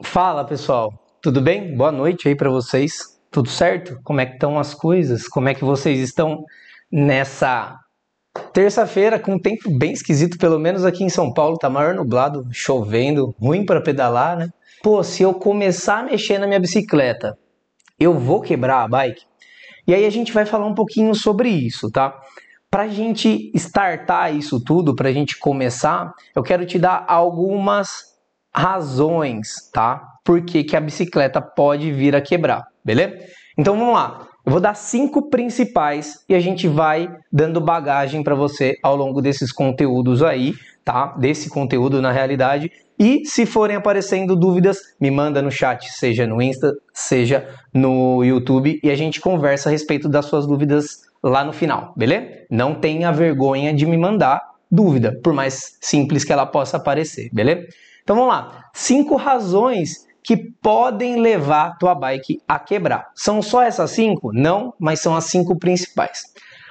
Fala pessoal, tudo bem? Boa noite aí para vocês. Tudo certo? Como é que estão as coisas? Como é que vocês estão nessa terça-feira com um tempo bem esquisito, pelo menos aqui em São Paulo, tá maior nublado, chovendo, ruim para pedalar, né? Pô, se eu começar a mexer na minha bicicleta, eu vou quebrar a bike? E aí a gente vai falar um pouquinho sobre isso, tá? Pra gente startar isso tudo, pra gente começar, eu quero te dar algumas razões, tá? Por que a bicicleta pode vir a quebrar, beleza? Então vamos lá. Eu vou dar 5 principais e a gente vai dando bagagem para você ao longo desses conteúdos aí, tá? Desse conteúdo na realidade. E se forem aparecendo dúvidas, me manda no chat, seja no Insta, seja no YouTube, e a gente conversa a respeito das suas dúvidas lá no final, beleza? Não tenha vergonha de me mandar dúvida, por mais simples que ela possa parecer, beleza? Então vamos lá. 5 razões que podem levar a tua bike a quebrar. São só essas 5? Não, mas são as 5 principais.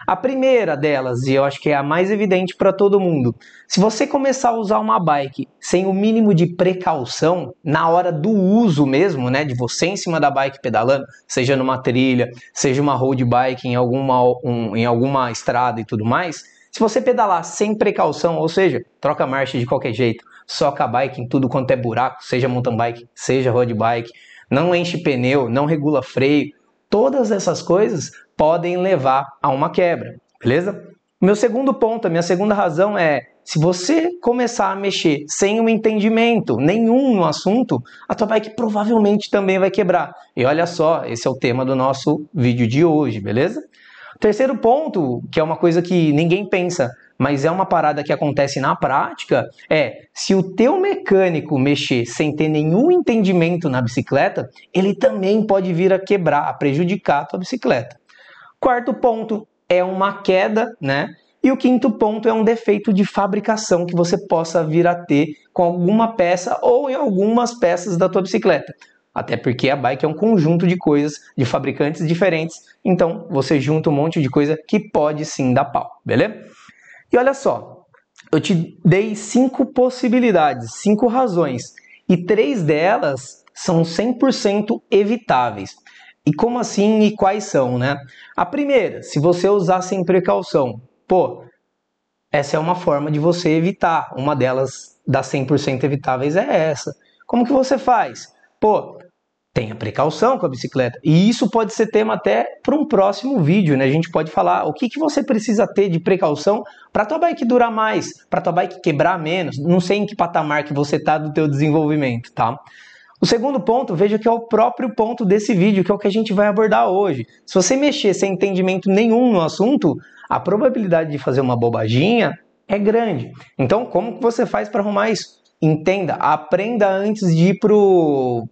A primeira delas, e eu acho que é a mais evidente para todo mundo, se você começar a usar uma bike sem o mínimo de precaução, na hora do uso mesmo, né, de você em cima da bike pedalando, seja numa trilha, seja uma road bike em alguma estrada e tudo mais, se você pedalar sem precaução, ou seja, troca marcha de qualquer jeito, soca a bike em tudo quanto é buraco, seja mountain bike, seja road bike, não enche pneu, não regula freio, todas essas coisas podem levar a uma quebra, beleza? Meu segundo ponto, a minha segunda razão é, se você começar a mexer sem um entendimento nenhum no assunto, a tua bike provavelmente também vai quebrar. E olha só, esse é o tema do nosso vídeo de hoje, beleza? Terceiro ponto, que é uma coisa que ninguém pensa, mas é uma parada que acontece na prática, é se o teu mecânico mexer sem ter nenhum entendimento na bicicleta, ele também pode vir a quebrar, a prejudicar a tua bicicleta. Quarto ponto é uma queda, né? E o quinto ponto é um defeito de fabricação que você possa vir a ter com alguma peça ou em algumas peças da tua bicicleta. Até porque a bike é um conjunto de coisas, de fabricantes diferentes, então você junta um monte de coisa que pode sim dar pau, beleza? E olha só, eu te dei 5 possibilidades, 5 razões, e 3 delas são 100% evitáveis. E como assim e quais são, né? A primeira, se você usar sem precaução, pô, essa é uma forma de você evitar. Uma delas das 100% evitáveis é essa. Como que você faz? Pô, tenha precaução com a bicicleta. E isso pode ser tema até para um próximo vídeo, né? A gente pode falar o que você precisa ter de precaução para a tua bike durar mais, para a tua bike quebrar menos. Não sei em que patamar que você está do teu desenvolvimento, tá? O segundo ponto, veja que é o próprio ponto desse vídeo, que é o que a gente vai abordar hoje. Se você mexer sem entendimento nenhum no assunto, a probabilidade de fazer uma bobaginha é grande. Então, como que você faz para arrumar isso? Entenda, aprenda antes de ir pro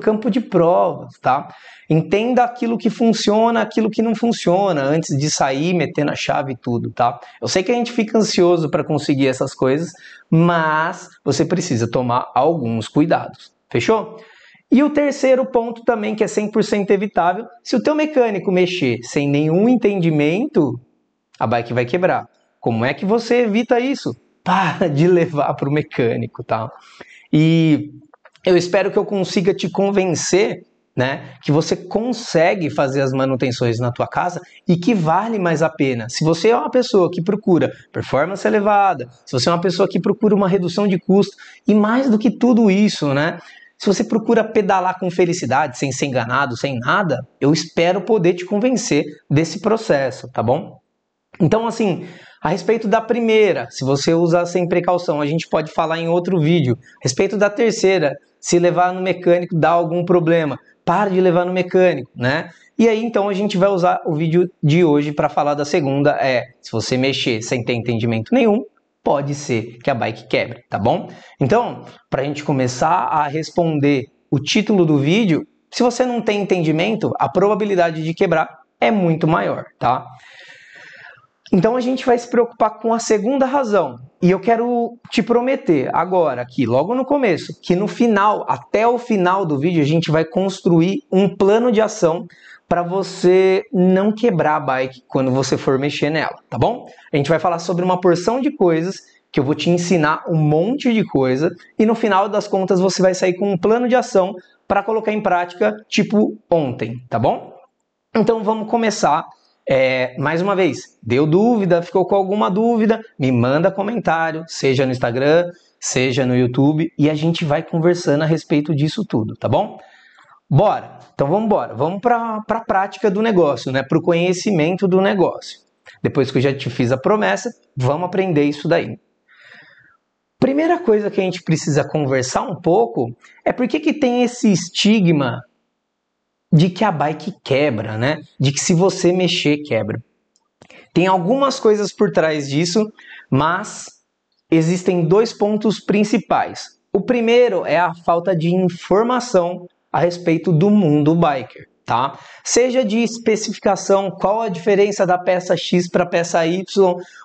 campo de provas, tá? Entenda aquilo que funciona, aquilo que não funciona, antes de sair metendo a chave e tudo, tá? Eu sei que a gente fica ansioso para conseguir essas coisas, mas você precisa tomar alguns cuidados. Fechou? E o terceiro ponto também, que é 100% evitável, se o teu mecânico mexer sem nenhum entendimento, a bike vai quebrar. Como é que você evita isso? Para de levar para o mecânico, tá? E eu espero que eu consiga te convencer, né, que você consegue fazer as manutenções na tua casa e que vale mais a pena. Se você é uma pessoa que procura performance elevada, se você é uma pessoa que procura uma redução de custo e mais do que tudo isso, né, se você procura pedalar com felicidade, sem ser enganado, sem nada, eu espero poder te convencer desse processo, tá bom? Então, assim, a respeito da primeira, se você usar sem precaução, a gente pode falar em outro vídeo. A respeito da terceira, se levar no mecânico dá algum problema, para de levar no mecânico, né? E aí, então, a gente vai usar o vídeo de hoje para falar da segunda, se você mexer sem ter entendimento nenhum, pode ser que a bike quebre, tá bom? Então, para a gente começar a responder o título do vídeo, se você não tem entendimento, a probabilidade de quebrar é muito maior, tá? Então a gente vai se preocupar com a segunda razão. E eu quero te prometer agora, aqui, logo no começo, que no final, até o final do vídeo, a gente vai construir um plano de ação para você não quebrar a bike quando você for mexer nela, tá bom? A gente vai falar sobre uma porção de coisas que eu vou te ensinar um monte de coisa e no final das contas você vai sair com um plano de ação para colocar em prática, tipo ontem, tá bom? Então vamos começar. Mais uma vez, deu dúvida, ficou com alguma dúvida, me manda comentário, seja no Instagram, seja no YouTube, e a gente vai conversando a respeito disso tudo, tá bom? Bora! Então vamos embora, vamos para a prática do negócio, né? Para o conhecimento do negócio. Depois que eu já te fiz a promessa, vamos aprender isso daí. Primeira coisa que a gente precisa conversar um pouco é por que tem esse estigma de que a bike quebra, né? De que se você mexer, quebra. Tem algumas coisas por trás disso, mas existem dois pontos principais. O primeiro é a falta de informação a respeito do mundo biker, tá? Seja de especificação, qual a diferença da peça X para a peça Y,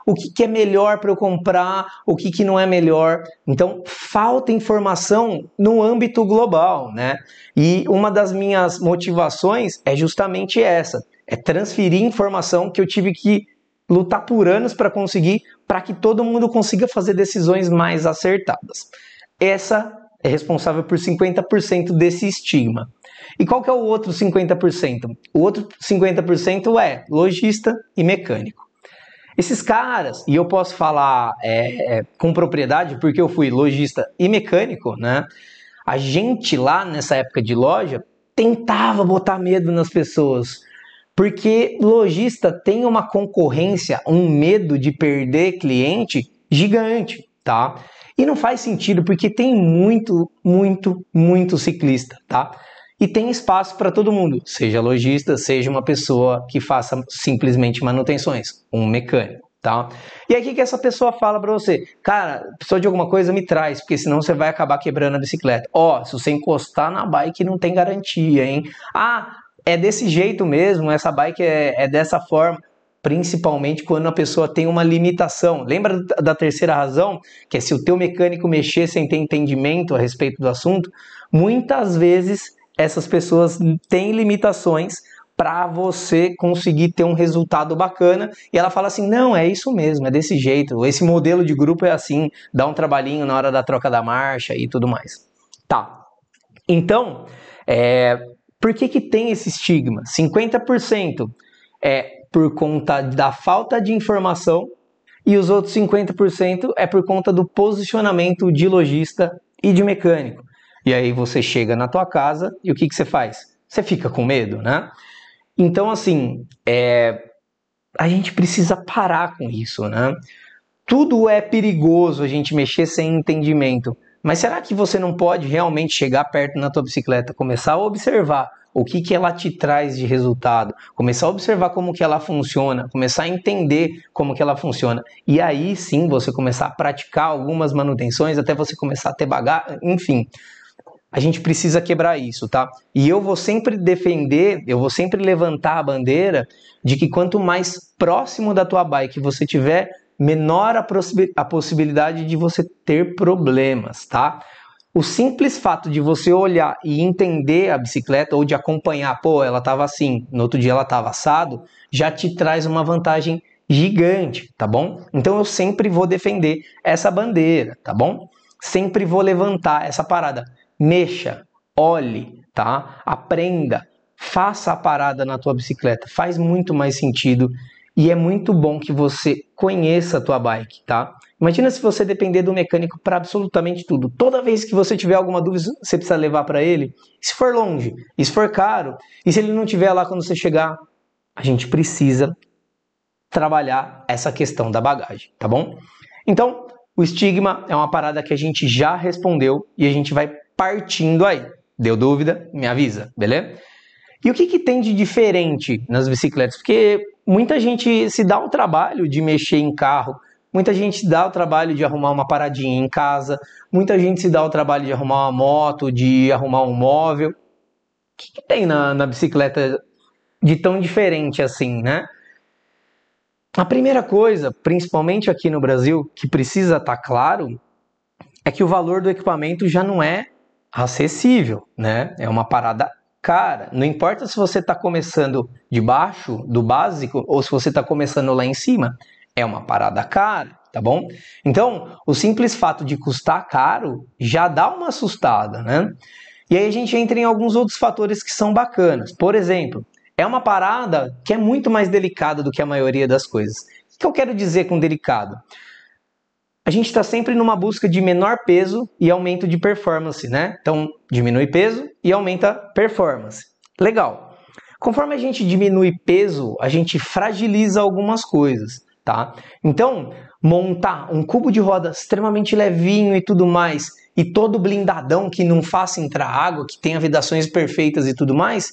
o que é melhor para eu comprar, o que não é melhor. Então, falta informação no âmbito global, né? E uma das minhas motivações é justamente essa, é transferir informação que eu tive que lutar por anos para conseguir, para que todo mundo consiga fazer decisões mais acertadas. Essa é responsável por 50% desse estigma. E qual que é o outro 50%? O outro 50% é lojista e mecânico. Esses caras, e eu posso falar com propriedade porque eu fui lojista e mecânico, né? A gente lá nessa época de loja tentava botar medo nas pessoas, porque lojista tem uma concorrência, um medo de perder cliente gigante, tá? E não faz sentido porque tem muito ciclista, tá? E tem espaço para todo mundo, seja lojista, seja uma pessoa que faça simplesmente manutenções, um mecânico, tá? E aí o que essa pessoa fala para você? Cara, precisou de alguma coisa, me traz, porque senão você vai acabar quebrando a bicicleta. Ó, se você encostar na bike não tem garantia, hein? Ah, é desse jeito mesmo, essa bike é dessa forma. Principalmente quando a pessoa tem uma limitação. Lembra da terceira razão? Que é se o teu mecânico mexer sem ter entendimento a respeito do assunto. Muitas vezes essas pessoas têm limitações para você conseguir ter um resultado bacana. E ela fala assim, não, é isso mesmo, é desse jeito. Esse modelo de grupo é assim, dá um trabalhinho na hora da troca da marcha e tudo mais. Tá. Então, por que tem esse estigma? 50% é por conta da falta de informação e os outros 50% é por conta do posicionamento de lojista e de mecânico. E aí você chega na tua casa e o que você faz? Você fica com medo, né? Então, assim, a gente precisa parar com isso, né? Tudo é perigoso a gente mexer sem entendimento. Mas será que você não pode realmente chegar perto na tua bicicleta, começar a observar o que ela te traz de resultado, começar a observar como que ela funciona, começar a entender como que ela funciona, e aí sim você começar a praticar algumas manutenções, até você começar a ter bagagem, enfim. A gente precisa quebrar isso, tá? E eu vou sempre defender, eu vou sempre levantar a bandeira de que quanto mais próximo da tua bike você tiver, menor a possibilidade de você ter problemas, tá? O simples fato de você olhar e entender a bicicleta ou de acompanhar, pô, ela estava assim, no outro dia ela estava assado, já te traz uma vantagem gigante, tá bom? Então eu sempre vou defender essa bandeira, tá bom? Sempre vou levantar essa parada. Mexa, olhe, tá? Aprenda, faça a parada na tua bicicleta, faz muito mais sentido e é muito bom que você conheça a tua bike, tá? Imagina se você depender do mecânico para absolutamente tudo. Toda vez que você tiver alguma dúvida, você precisa levar para ele. E se for longe, e se for caro, e se ele não estiver lá quando você chegar, a gente precisa trabalhar essa questão da bagagem, tá bom? Então, o estigma é uma parada que a gente já respondeu e a gente vai partindo aí. Deu dúvida? Me avisa, beleza? E o que tem de diferente nas bicicletas? Porque muita gente se dá o trabalho de mexer em carro, muita gente se dá o trabalho de arrumar uma paradinha em casa, muita gente se dá o trabalho de arrumar uma moto, de arrumar um móvel. O que tem na bicicleta de tão diferente assim, né? A primeira coisa, principalmente aqui no Brasil, que precisa estar claro, é que o valor do equipamento já não é acessível, né? É uma parada cara. Não importa se você está começando de baixo, do básico, ou se você está começando lá em cima, é uma parada cara, tá bom? Então, o simples fato de custar caro já dá uma assustada, né? E aí a gente entra em alguns outros fatores que são bacanas. Por exemplo, é uma parada que é muito mais delicada do que a maioria das coisas. O que eu quero dizer com delicado? A gente está sempre numa busca de menor peso e aumento de performance, né? Então, diminui peso e aumenta performance. Legal. Conforme a gente diminui peso, a gente fragiliza algumas coisas, tá? Então, montar um cubo de roda extremamente levinho e tudo mais, e todo blindadão que não faça entrar água, que tenha vedações perfeitas e tudo mais,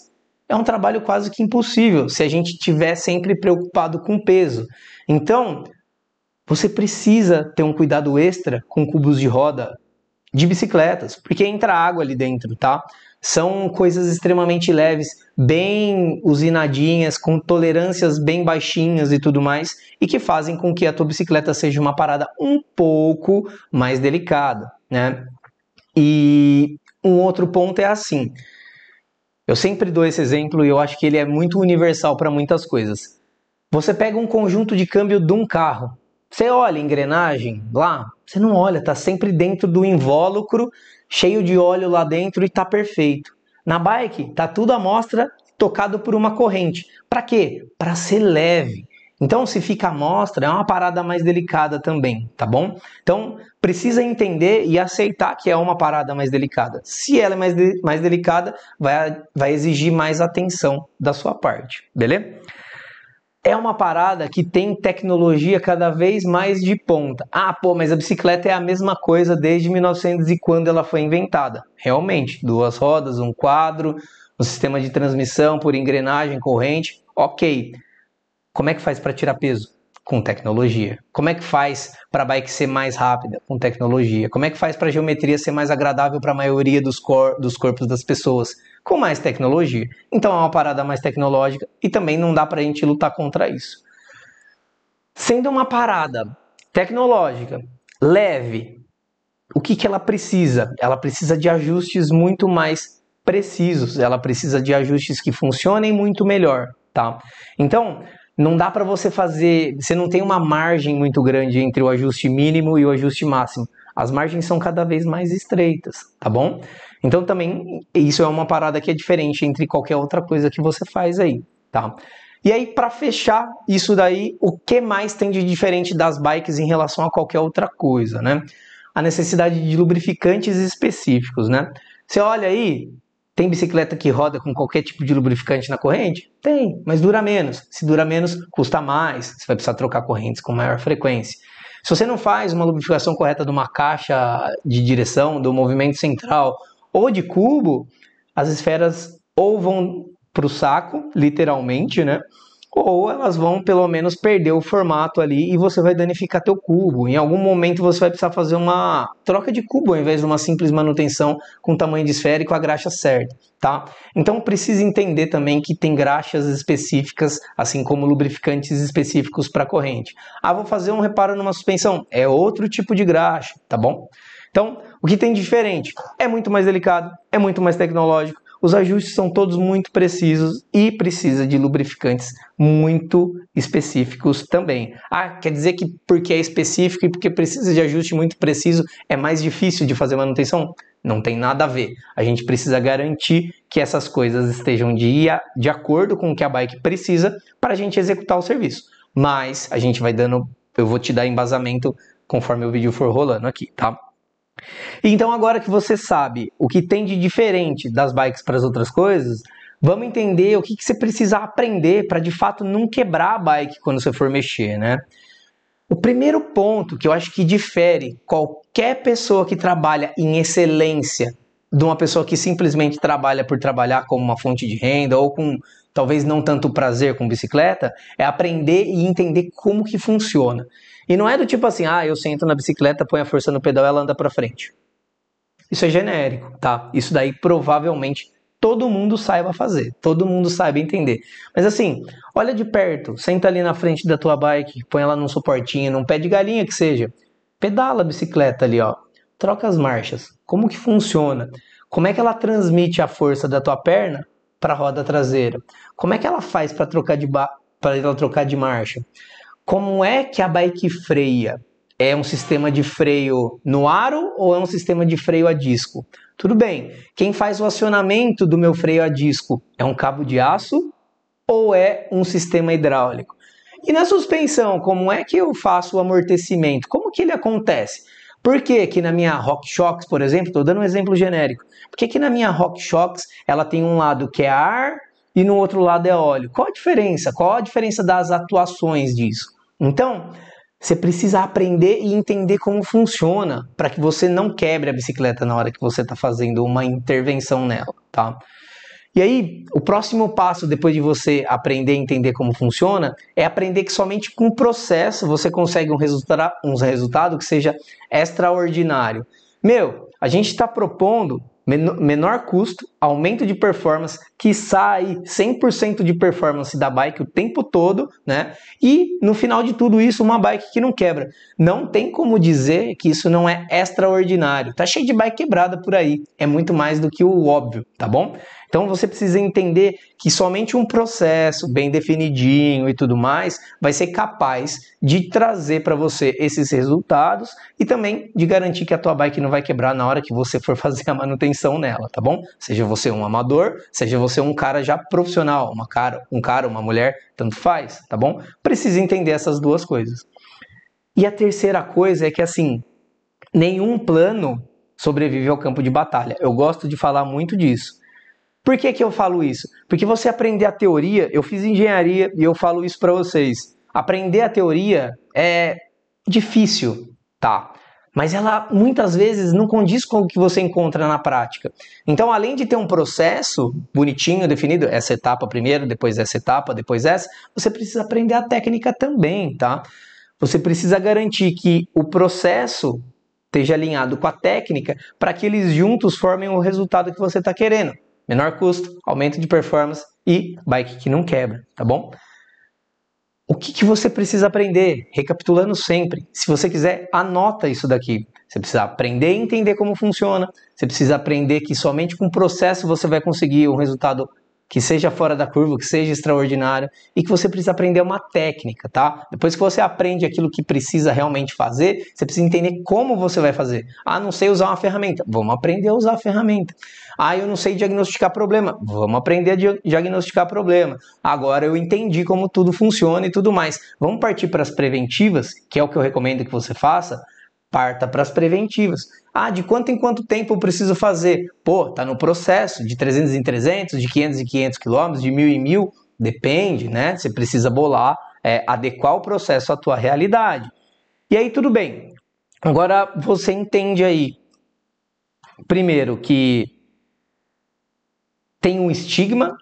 é um trabalho quase que impossível se a gente estiver sempre preocupado com peso. Então, você precisa ter um cuidado extra com cubos de roda de bicicletas, porque entra água ali dentro, tá? São coisas extremamente leves, bem usinadinhas, com tolerâncias bem baixinhas e tudo mais, e que fazem com que a tua bicicleta seja uma parada um pouco mais delicada, né? E um outro ponto é assim, eu sempre dou esse exemplo e eu acho que ele é muito universal para muitas coisas. Você pega um conjunto de câmbio de um carro, você olha a engrenagem lá, você não olha, tá sempre dentro do invólucro, cheio de óleo lá dentro e tá perfeito. Na bike, tá tudo à mostra, tocado por uma corrente. Para quê? Para ser leve. Então, se fica à mostra, é uma parada mais delicada também, tá bom? Então, precisa entender e aceitar que é uma parada mais delicada. Se ela é mais delicada, vai exigir mais atenção da sua parte, beleza? É uma parada que tem tecnologia cada vez mais de ponta. Ah, pô, mas a bicicleta é a mesma coisa desde 1900 e quando ela foi inventada. Realmente, duas rodas, um quadro, um sistema de transmissão por engrenagem, corrente, ok. Como é que faz para tirar peso? Com tecnologia. Como é que faz para a bike ser mais rápida? Com tecnologia. Como é que faz para a geometria ser mais agradável para a maioria dos corpos das pessoas? Com mais tecnologia. Então é uma parada mais tecnológica e também não dá para a gente lutar contra isso. Sendo uma parada tecnológica, leve, o que ela precisa? Ela precisa de ajustes muito mais precisos, ela precisa de ajustes que funcionem muito melhor, tá? Então, não dá para você fazer, você não tem uma margem muito grande entre o ajuste mínimo e o ajuste máximo. As margens são cada vez mais estreitas, tá bom? Então também isso é uma parada que é diferente entre qualquer outra coisa que você faz aí, tá? E aí, para fechar isso daí, o que mais tem de diferente das bikes em relação a qualquer outra coisa, né? A necessidade de lubrificantes específicos, né? Você olha aí, tem bicicleta que roda com qualquer tipo de lubrificante na corrente? Tem, mas dura menos. Se dura menos, custa mais. Você vai precisar trocar correntes com maior frequência. Se você não faz uma lubrificação correta de uma caixa de direção, do movimento central ou de cubo, as esferas ou vão para o saco, literalmente, né? Ou elas vão pelo menos perder o formato ali e você vai danificar teu cubo. Em algum momento você vai precisar fazer uma troca de cubo ao invés de uma simples manutenção com tamanho de esfera e com a graxa certa, tá? Então precisa entender também que tem graxas específicas, assim como lubrificantes específicos para corrente. Ah, vou fazer um reparo numa suspensão, é outro tipo de graxa, tá bom? Então, o que tem de diferente? É muito mais delicado, é muito mais tecnológico, os ajustes são todos muito precisos e precisa de lubrificantes muito específicos também. Ah, quer dizer que porque é específico e porque precisa de ajuste muito preciso é mais difícil de fazer manutenção? Não tem nada a ver. A gente precisa garantir que essas coisas estejam de acordo com o que a bike precisa para a gente executar o serviço. Mas a gente vai dando, eu vou te dar embasamento conforme o vídeo for rolando aqui, tá? Então agora que você sabe o que tem de diferente das bikes para as outras coisas, vamos entender o que você precisa aprender para de fato não quebrar a bike quando você for mexer, né? O primeiro ponto que eu acho que difere qualquer pessoa que trabalha em excelência de uma pessoa que simplesmente trabalha por trabalhar como uma fonte de renda ou com talvez não tanto prazer com bicicleta, é aprender e entender como que funciona. E não é do tipo assim, eu sento na bicicleta, põe a força no pedal e ela anda para frente. Isso é genérico, tá? Isso daí provavelmente todo mundo saiba fazer, todo mundo saiba entender. Mas assim, olha de perto, senta ali na frente da tua bike, põe ela num suportinho, num pé de galinha que seja. Pedala a bicicleta ali, ó. Troca as marchas. Como que funciona? Como é que ela transmite a força da tua perna para a roda traseira? Como é que ela faz para ela trocar de marcha? como é que a bike freia? É um sistema de freio no aro ou é um sistema de freio a disco? Tudo bem, quem faz o acionamento do meu freio a disco é um cabo de aço ou é um sistema hidráulico? E na suspensão, como é que eu faço o amortecimento? Como que ele acontece? Por que que na minha RockShox, por exemplo, estou dando um exemplo genérico, por que que na minha RockShox ela tem um lado que é ar e no outro lado é óleo? Qual a diferença? Qual a diferença das atuações disso? Então, você precisa aprender e entender como funciona para que você não quebre a bicicleta na hora que você está fazendo uma intervenção nela, tá? E aí, o próximo passo, depois de você aprender e entender como funciona, é aprender que somente com o processo você consegue um resultado que seja extraordinário. A gente está propondo menor custo, aumento de performance, que sai 100% de performance da bike o tempo todo, né? E no final de tudo isso, uma bike que não quebra. Não tem como dizer que isso não é extraordinário. Tá cheio de bike quebrada por aí. É muito mais do que o óbvio, tá bom? Então você precisa entender que somente um processo bem definidinho e tudo mais vai ser capaz de trazer para você esses resultados e também de garantir que a tua bike não vai quebrar na hora que você for fazer a manutenção nela, tá bom? Seja você um amador, seja você um cara já profissional, uma mulher, tanto faz, tá bom? Precisa entender essas duas coisas. E a terceira coisa é que assim, nenhum plano sobrevive ao campo de batalha. Eu gosto de falar muito disso. Por que que eu falo isso? Porque você aprender a teoria, eu fiz engenharia e eu falo isso para vocês. Aprender a teoria é difícil, tá? Mas ela muitas vezes não condiz com o que você encontra na prática. Então, além de ter um processo bonitinho, definido, essa etapa primeiro, depois essa etapa, depois essa, você precisa aprender a técnica também, tá? Você precisa garantir que o processo esteja alinhado com a técnica para que eles juntos formem o resultado que você está querendo. Menor custo, aumento de performance e bike que não quebra, tá bom? O que você precisa aprender? Recapitulando sempre. Se você quiser, anota isso daqui. Você precisa aprender e entender como funciona. Você precisa aprender que somente com o processo você vai conseguir um resultado que seja fora da curva, que seja extraordinário e que você precisa aprender uma técnica, tá? Depois que você aprende aquilo que precisa realmente fazer, você precisa entender como você vai fazer. Ah, não sei usar uma ferramenta. Vamos aprender a usar a ferramenta. Ah, eu não sei diagnosticar problema. Vamos aprender a diagnosticar problema. Agora eu entendi como tudo funciona e tudo mais. Vamos partir para as preventivas, que é o que eu recomendo que você faça. Parta para as preventivas. Ah, de quanto em quanto tempo eu preciso fazer? Pô, tá no processo, de 300 em 300, de 500 em 500 quilômetros, de 1000 em 1000, depende, né? Você precisa bolar, adequar o processo à tua realidade. E aí tudo bem. Agora você entende aí, primeiro, que tem um estigma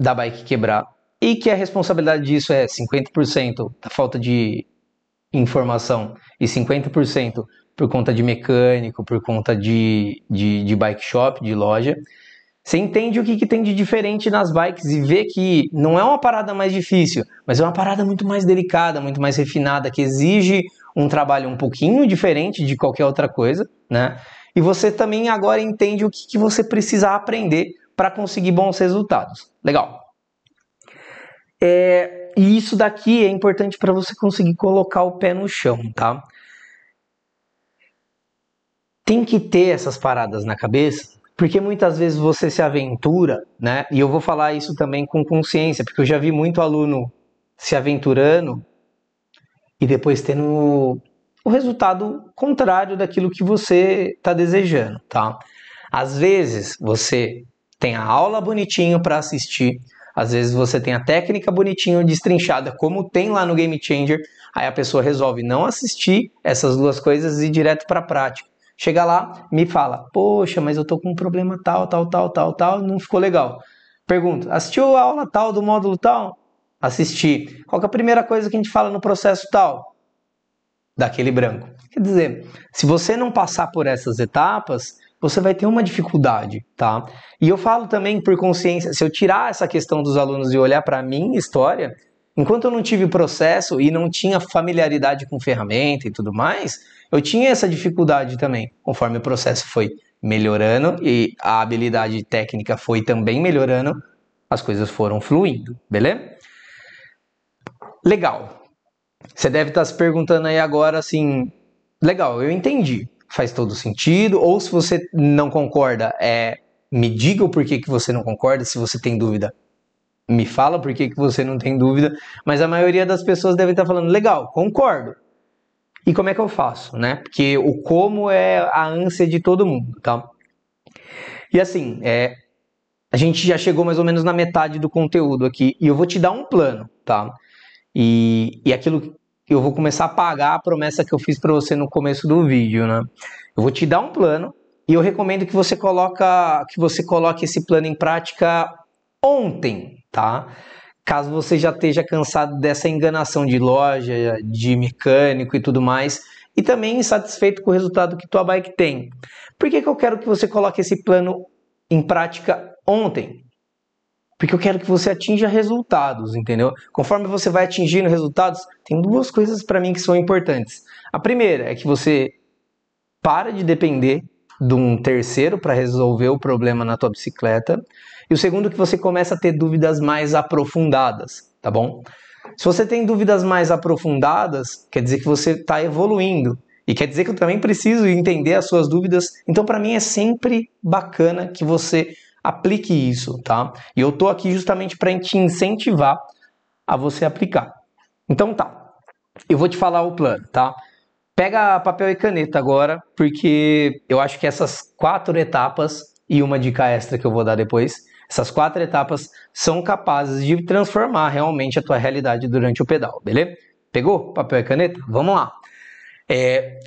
da bike quebrar e que a responsabilidade disso é 50% da falta de informação e 50% por conta de mecânico, por conta de bike shop, de loja. Você entende o que tem de diferente nas bikes e vê que não é uma parada mais difícil, mas é uma parada muito mais delicada, muito mais refinada, que exige um trabalho um pouquinho diferente de qualquer outra coisa, né? E você também agora entende o que você precisa aprender para conseguir bons resultados. Legal. E isso daqui é importante para você conseguir colocar o pé no chão, tá? Tem que ter essas paradas na cabeça, porque muitas vezes você se aventura, né? E eu vou falar isso também com consciência, porque eu já vi muito aluno se aventurando e depois tendo o resultado contrário daquilo que você está desejando, tá? Às vezes você tem a aula bonitinho para assistir, às vezes você tem a técnica bonitinho destrinchada, como tem lá no Game Changer, aí a pessoa resolve não assistir essas duas coisas e ir direto para a prática. Chega lá, me fala, poxa, mas eu tô com um problema tal, não ficou legal. Pergunto, assistiu a aula tal do módulo tal? Assisti. Qual que é a primeira coisa que a gente fala no processo tal? Daquele branco. Quer dizer, se você não passar por essas etapas, você vai ter uma dificuldade, tá? E eu falo também por consciência, se eu tirar essa questão dos alunos e olhar para a minha história, enquanto eu não tive processo e não tinha familiaridade com ferramenta e tudo mais, eu tinha essa dificuldade também. Conforme o processo foi melhorando e a habilidade técnica foi também melhorando, as coisas foram fluindo, beleza? Legal. você deve estar se perguntando aí agora assim, legal, eu entendi, faz todo sentido, ou se você não concorda, me diga o porquê que você não concorda, se você tem dúvida, me fala porquê que você não tem dúvida, mas a maioria das pessoas deve estar falando, legal, concordo. E como é que eu faço, né? Porque o como é a ânsia de todo mundo, tá? E assim, a gente já chegou mais ou menos na metade do conteúdo aqui, e eu vou te dar um plano, tá? E aquilo, eu vou começar a pagar a promessa que eu fiz para você no começo do vídeo, né? Eu vou te dar um plano, e eu recomendo que você coloque esse plano em prática ontem, tá? Caso você já esteja cansado dessa enganação de loja, de mecânico e tudo mais, e também insatisfeito com o resultado que tua bike tem. Por que eu quero que você coloque esse plano em prática ontem? Porque eu quero que você atinja resultados, entendeu? Conforme você vai atingindo resultados, tem duas coisas para mim que são importantes. A primeira é que você para de depender de um terceiro para resolver o problema na tua bicicleta. E o segundo é que você começa a ter dúvidas mais aprofundadas, tá bom? Se você tem dúvidas mais aprofundadas, quer dizer que você está evoluindo. E quer dizer que eu também preciso entender as suas dúvidas. Então, para mim, é sempre bacana que você aplique isso, tá? E eu tô aqui justamente para te incentivar a você aplicar. Então tá, eu vou te falar o plano, tá? Pega papel e caneta agora, porque eu acho que essas 4 etapas e uma dica extra que eu vou dar depois, essas 4 etapas são capazes de transformar realmente a tua realidade durante o pedal, beleza? Pegou papel e caneta? Vamos lá.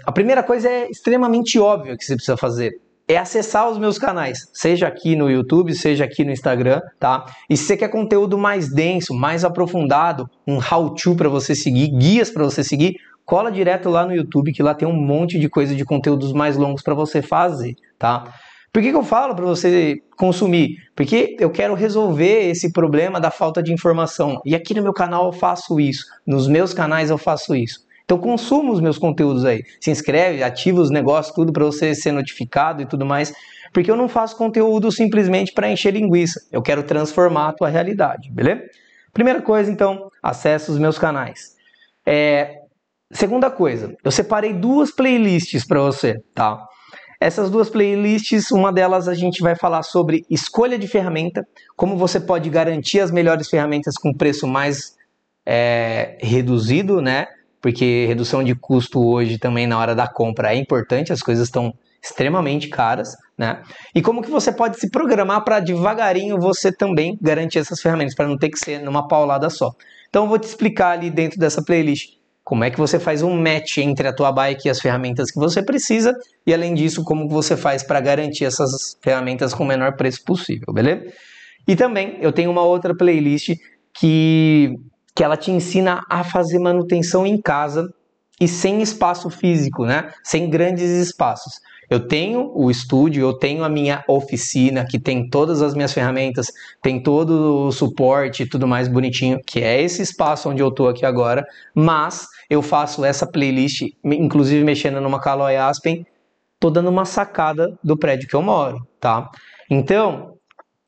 A primeira coisa é extremamente óbvia que você precisa fazer. É acessar os meus canais, seja aqui no YouTube, seja aqui no Instagram, tá? E se você quer conteúdo mais denso, mais aprofundado, um how-to para você seguir, guias para você seguir, cola direto lá no YouTube, que lá tem um monte de coisa de conteúdos mais longos para você fazer, tá? Por que eu falo para você consumir? Porque eu quero resolver esse problema da falta de informação. E aqui no meu canal eu faço isso, nos meus canais eu faço isso. Então consuma os meus conteúdos aí, se inscreve, ativa os negócios, tudo para você ser notificado e tudo mais, porque eu não faço conteúdo simplesmente para encher linguiça, eu quero transformar a tua realidade, beleza? Primeira coisa então, acesse os meus canais. Segunda coisa, eu separei 2 playlists para você, tá? Essas 2 playlists, uma delas a gente vai falar sobre escolha de ferramenta, como você pode garantir as melhores ferramentas com preço mais reduzido, né? Porque redução de custo hoje também na hora da compra é importante, as coisas estão extremamente caras, né? E como que você pode se programar para devagarinho você também garantir essas ferramentas, para não ter que ser numa paulada só. Então eu vou te explicar ali dentro dessa playlist como é que você faz um match entre a tua bike e as ferramentas que você precisa, e além disso, como você faz para garantir essas ferramentas com o menor preço possível, beleza? E também eu tenho uma outra playlist que ela te ensina a fazer manutenção em casa e sem espaço físico, né? Sem grandes espaços. Eu tenho o estúdio, eu tenho a minha oficina, que tem todas as minhas ferramentas, tem todo o suporte e tudo mais bonitinho, que é esse espaço onde eu estou aqui agora, mas eu faço essa playlist, inclusive mexendo numa Caloi Aspen, tô dando uma sacada do prédio que eu moro, tá? Então,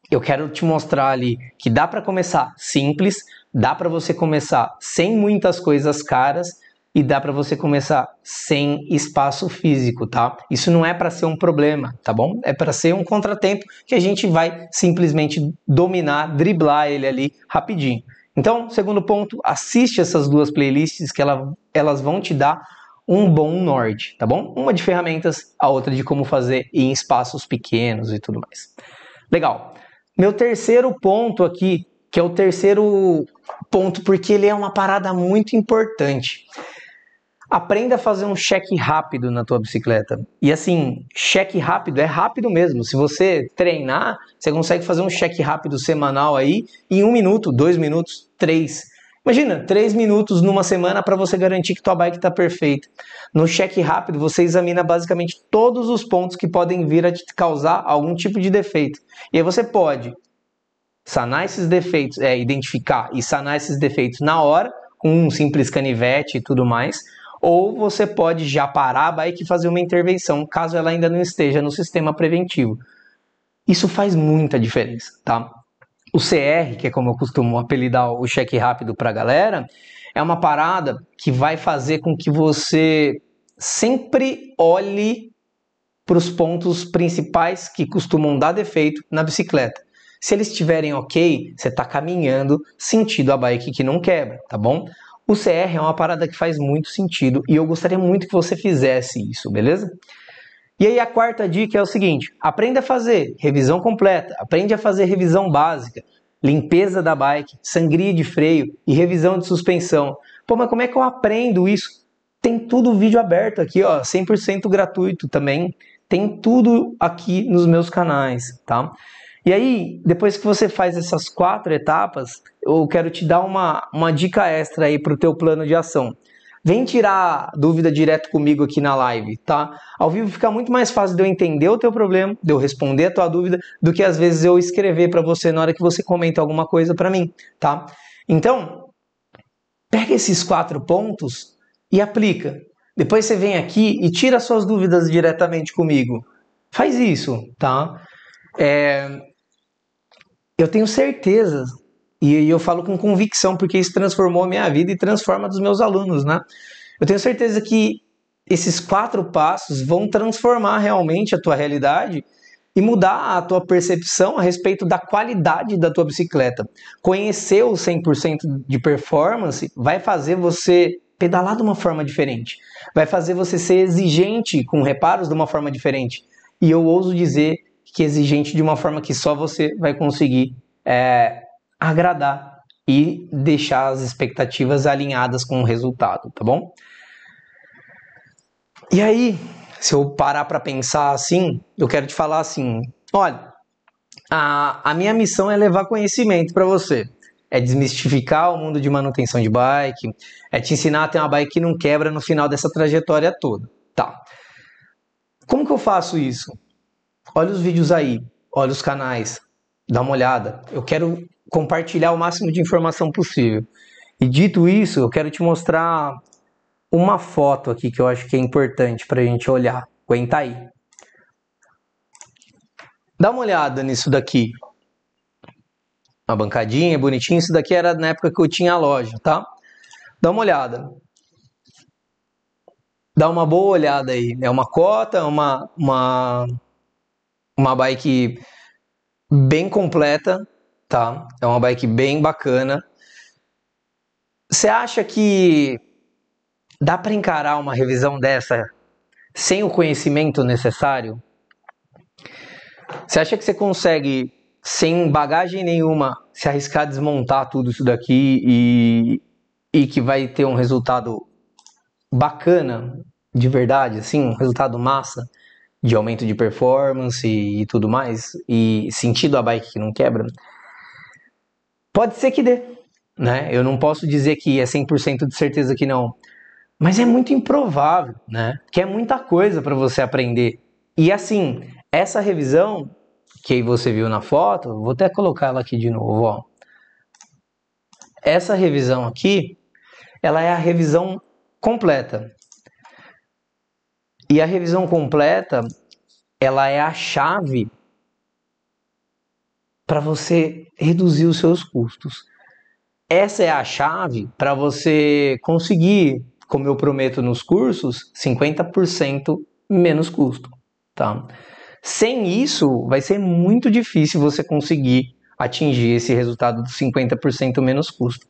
eu quero te mostrar ali que dá para começar simples, dá para você começar sem muitas coisas caras e dá para você começar sem espaço físico, tá? Isso não é para ser um problema, tá bom? É para ser um contratempo que a gente vai simplesmente dominar, driblar ele ali rapidinho. Então, segundo ponto, assiste essas 2 playlists que elas vão te dar um bom norte, tá bom? Uma de ferramentas, a outra de como fazer em espaços pequenos e tudo mais. Legal. Meu terceiro ponto aqui, que é o terceiro ponto porque ele é uma parada muito importante. Aprenda a fazer um check rápido na tua bicicleta. E assim, check rápido é rápido mesmo. Se você treinar, você consegue fazer um check rápido semanal aí em 1 minuto, 2 minutos, 3. Imagina, 3 minutos numa semana para você garantir que tua bike está perfeita. No check rápido, você examina basicamente todos os pontos que podem vir a te causar algum tipo de defeito. E aí você pode sanar esses defeitos, identificar e sanar esses defeitos na hora, com um simples canivete e tudo mais, ou você pode já parar a bike e fazer uma intervenção, caso ela ainda não esteja no sistema preventivo. Isso faz muita diferença, tá? O CR, que é como eu costumo apelidar o cheque rápido para a galera, é uma parada que vai fazer com que você sempre olhe para os pontos principais que costumam dar defeito na bicicleta. Se eles estiverem ok, você está caminhando sentido a bike que não quebra, tá bom? O CR é uma parada que faz muito sentido e eu gostaria muito que você fizesse isso, beleza? E aí a quarta dica é o seguinte, aprenda a fazer revisão completa, aprende a fazer revisão básica, limpeza da bike, sangria de freio e revisão de suspensão. Pô, mas como é que eu aprendo isso? Tem tudo o vídeo aberto aqui, ó, 100% gratuito também. Tem tudo aqui nos meus canais, tá? E aí, depois que você faz essas 4 etapas, eu quero te dar uma dica extra aí para o teu plano de ação. Vem tirar dúvida direto comigo aqui na live, tá? Ao vivo fica muito mais fácil de eu entender o teu problema, de eu responder a tua dúvida, do que às vezes eu escrever para você na hora que você comenta alguma coisa para mim, tá? Então, pega esses 4 pontos e aplica. Depois você vem aqui e tira suas dúvidas diretamente comigo. Faz isso, tá? Eu tenho certeza, e eu falo com convicção, porque isso transformou a minha vida e transforma a dos meus alunos, né? Eu tenho certeza que esses 4 passos vão transformar realmente a tua realidade e mudar a tua percepção a respeito da qualidade da tua bicicleta. Conhecer o 100% de performance vai fazer você pedalar de uma forma diferente. Vai fazer você ser exigente com reparos de uma forma diferente. E eu ouso dizer que exigente de uma forma que só você vai conseguir agradar e deixar as expectativas alinhadas com o resultado, tá bom? E aí, se eu parar para pensar assim, eu quero te falar assim, olha, a minha missão é levar conhecimento para você, é desmistificar o mundo de manutenção de bike, é te ensinar a ter uma bike que não quebra no final dessa trajetória toda, tá? Como que eu faço isso? Olha os vídeos aí, olha os canais, dá uma olhada, eu quero compartilhar o máximo de informação possível. E dito isso, eu quero te mostrar uma foto aqui que eu acho que é importante para a gente olhar. Aguenta aí. Dá uma olhada nisso daqui. Uma bancadinha, bonitinho. Isso daqui era na época que eu tinha a loja, tá? Dá uma olhada. Dá uma boa olhada aí. É uma Cota, uma bike bem completa, tá? É uma bike bem bacana. Você acha que dá para encarar uma revisão dessa sem o conhecimento necessário? Você acha que você consegue, sem bagagem nenhuma, se arriscar a desmontar tudo isso daqui e que vai ter um resultado bacana, de verdade, assim, um resultado massa, de aumento de performance e tudo mais, e sentido a bike que não quebra? Pode ser que dê, né? Eu não posso dizer que é 100% de certeza que não, mas é muito improvável, né? Que é muita coisa para você aprender. E assim, essa revisão que você viu na foto, vou até colocar ela aqui de novo, ó. Essa revisão aqui, ela é a revisão completa. E a revisão completa, ela é a chave para você reduzir os seus custos. Essa é a chave para você conseguir, como eu prometo nos cursos, 50% menos custo, tá? Sem isso, vai ser muito difícil você conseguir atingir esse resultado dos 50% menos custo.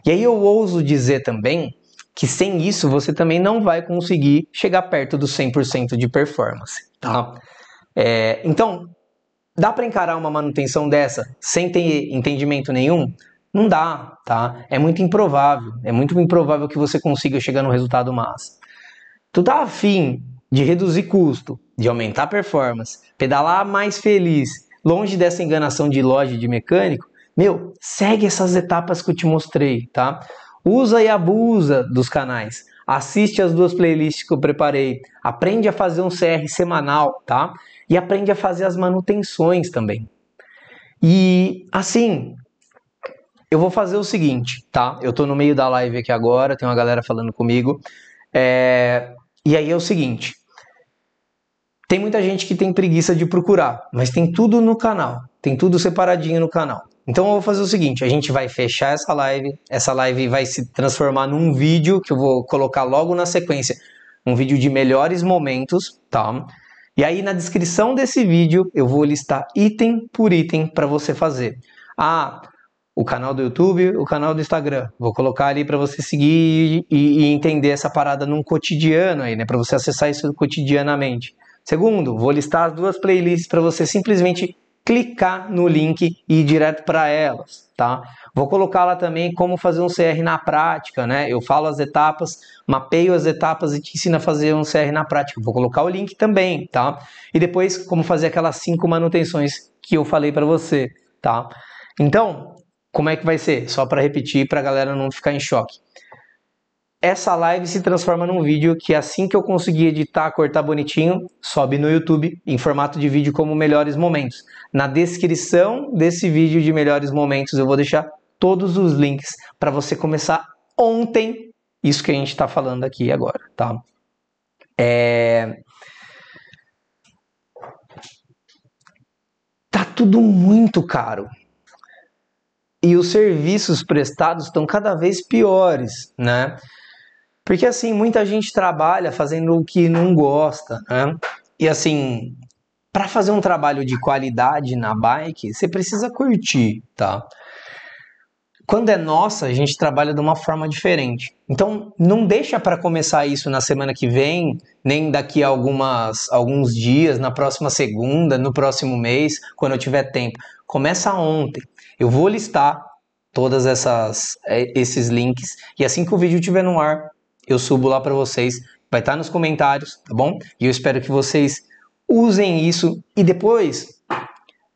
E aí eu ouso dizer também que sem isso você também não vai conseguir chegar perto dos 100% de performance, tá? Então, dá para encarar uma manutenção dessa sem ter entendimento nenhum? Não dá, tá? É muito improvável que você consiga chegar no resultado massa. Tu tá afim de reduzir custo, de aumentar a performance, pedalar mais feliz, longe dessa enganação de loja de mecânico, meu, segue essas etapas que eu te mostrei, tá? Usa e abusa dos canais, assiste as 2 playlists que eu preparei, aprende a fazer um CR semanal, tá? E aprende a fazer as manutenções também. E assim, eu vou fazer o seguinte, tá? Eu tô no meio da live aqui agora, tem uma galera falando comigo, e aí é o seguinte, tem muita gente que tem preguiça de procurar, mas tem tudo no canal, tem tudo separadinho no canal. Então eu vou fazer o seguinte, a gente vai fechar essa live vai se transformar num vídeo que eu vou colocar logo na sequência, um vídeo de melhores momentos, tá? E aí na descrição desse vídeo eu vou listar item por item para você fazer. O canal do YouTube, o canal do Instagram. Vou colocar ali para você seguir e entender essa parada num cotidiano aí, né? Para você acessar isso cotidianamente. Segundo, vou listar as 2 playlists para você simplesmente clicar no link e ir direto para elas, tá? Vou colocar lá também como fazer um CR na prática, né? Eu falo as etapas, mapeio as etapas e te ensino a fazer um CR na prática. Vou colocar o link também, tá? E depois como fazer aquelas 5 manutenções que eu falei para você, tá? Então, como é que vai ser? Só para repetir, para a galera não ficar em choque. Essa live se transforma num vídeo que assim que eu conseguir editar, cortar bonitinho, sobe no YouTube em formato de vídeo como melhores momentos. Na descrição desse vídeo de melhores momentos eu vou deixar todos os links para você começar ontem isso que a gente está falando aqui agora, tá? Tá tudo muito caro. E os serviços prestados estão cada vez piores, né? Porque assim, muita gente trabalha fazendo o que não gosta, né? E assim, para fazer um trabalho de qualidade na bike, você precisa curtir, tá? Quando é nossa, a gente trabalha de uma forma diferente. Então, não deixa para começar isso na semana que vem, nem daqui a alguns dias, na próxima segunda, no próximo mês, quando eu tiver tempo. Começa ontem. Eu vou listar todas esses links e assim que o vídeo estiver no ar, eu subo lá para vocês. Vai estar nos comentários, tá bom? E eu espero que vocês usem isso e depois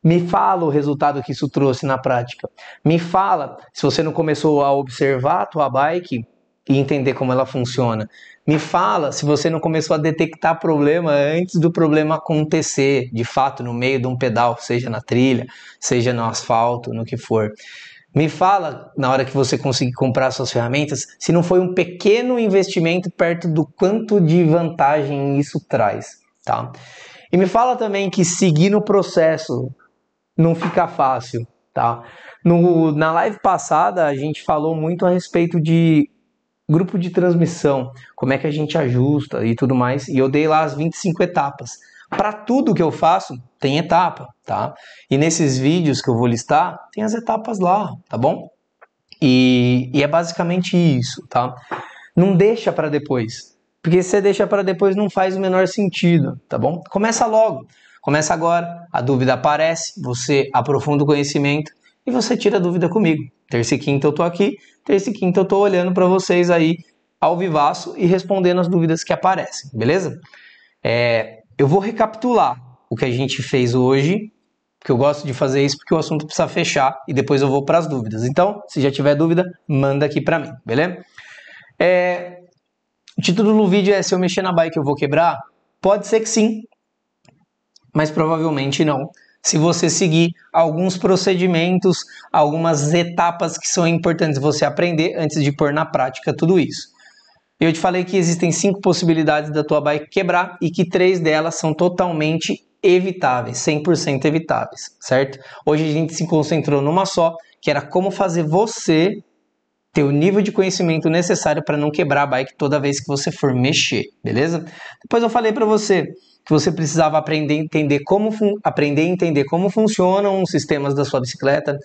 me fala o resultado que isso trouxe na prática. Me fala se você não começou a observar a tua bike e entender como ela funciona. Me fala se você não começou a detectar problema antes do problema acontecer, de fato, no meio de um pedal, seja na trilha, seja no asfalto, no que for. Me fala, na hora que você conseguir comprar suas ferramentas, se não foi um pequeno investimento perto do quanto de vantagem isso traz, tá? E me fala também que seguir no processo não fica fácil, tá? Na live passada, a gente falou muito a respeito de grupo de transmissão, como é que a gente ajusta e tudo mais, e eu dei lá as 25 etapas. Para tudo que eu faço, tem etapa, tá? E nesses vídeos que eu vou listar, tem as etapas lá, tá bom? E é basicamente isso, tá? Não deixa para depois, porque se você deixa para depois não faz o menor sentido, tá bom? Começa logo. Começa agora, a dúvida aparece, você aprofunda o conhecimento e você tira a dúvida comigo. Terça e quinta eu tô aqui, terça e quinta eu tô olhando para vocês aí ao vivaço e respondendo as dúvidas que aparecem, beleza? Eu vou recapitular o que a gente fez hoje, porque eu gosto de fazer isso porque o assunto precisa fechar e depois eu vou para as dúvidas. Então, se já tiver dúvida, manda aqui para mim, beleza? O título do vídeo é: se eu mexer na bike eu vou quebrar? Pode ser que sim, mas provavelmente não. Se você seguir alguns procedimentos, algumas etapas que são importantes você aprender antes de pôr na prática tudo isso. Eu te falei que existem 5 possibilidades da tua bike quebrar e que 3 delas são totalmente evitáveis, 100% evitáveis, certo? Hoje a gente se concentrou numa só, que era como fazer você ter o nível de conhecimento necessário para não quebrar a bike toda vez que você for mexer, beleza? Depois eu falei para você que você precisava aprender a entender como funcionam os sistemas da sua bicicleta,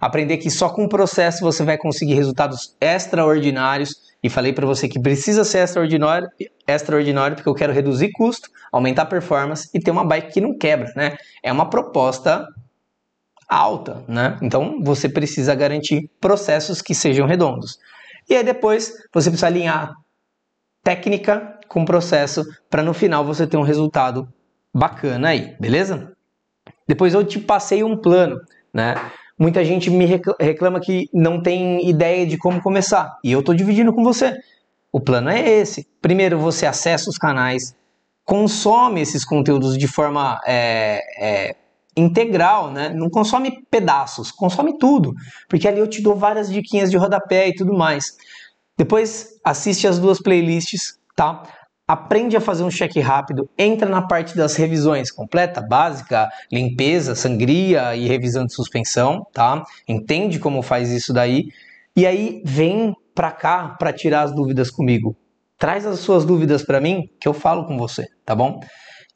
aprender que só com o processo você vai conseguir resultados extraordinários, e falei para você que precisa ser extraordinário porque eu quero reduzir custo, aumentar a performance e ter uma bike que não quebra, né? É uma proposta alta, né? Então você precisa garantir processos que sejam redondos. E aí depois você precisa alinhar técnica com processo para no final você ter um resultado bacana aí, beleza? Depois eu te passei um plano, né? Muita gente me reclama que não tem ideia de como começar e eu estou dividindo com você. O plano é esse. Primeiro você acessa os canais, consome esses conteúdos de forma integral, né? Não consome pedaços, consome tudo, porque ali eu te dou várias diquinhas de rodapé e tudo mais. Depois assiste as 2 playlists, tá? aprende a fazer um check rápido, entra na parte das revisões completa, básica, limpeza, sangria e revisão de suspensão, tá? Entende como faz isso daí e aí vem para cá para tirar as dúvidas comigo. Traz as suas dúvidas para mim que eu falo com você, tá bom?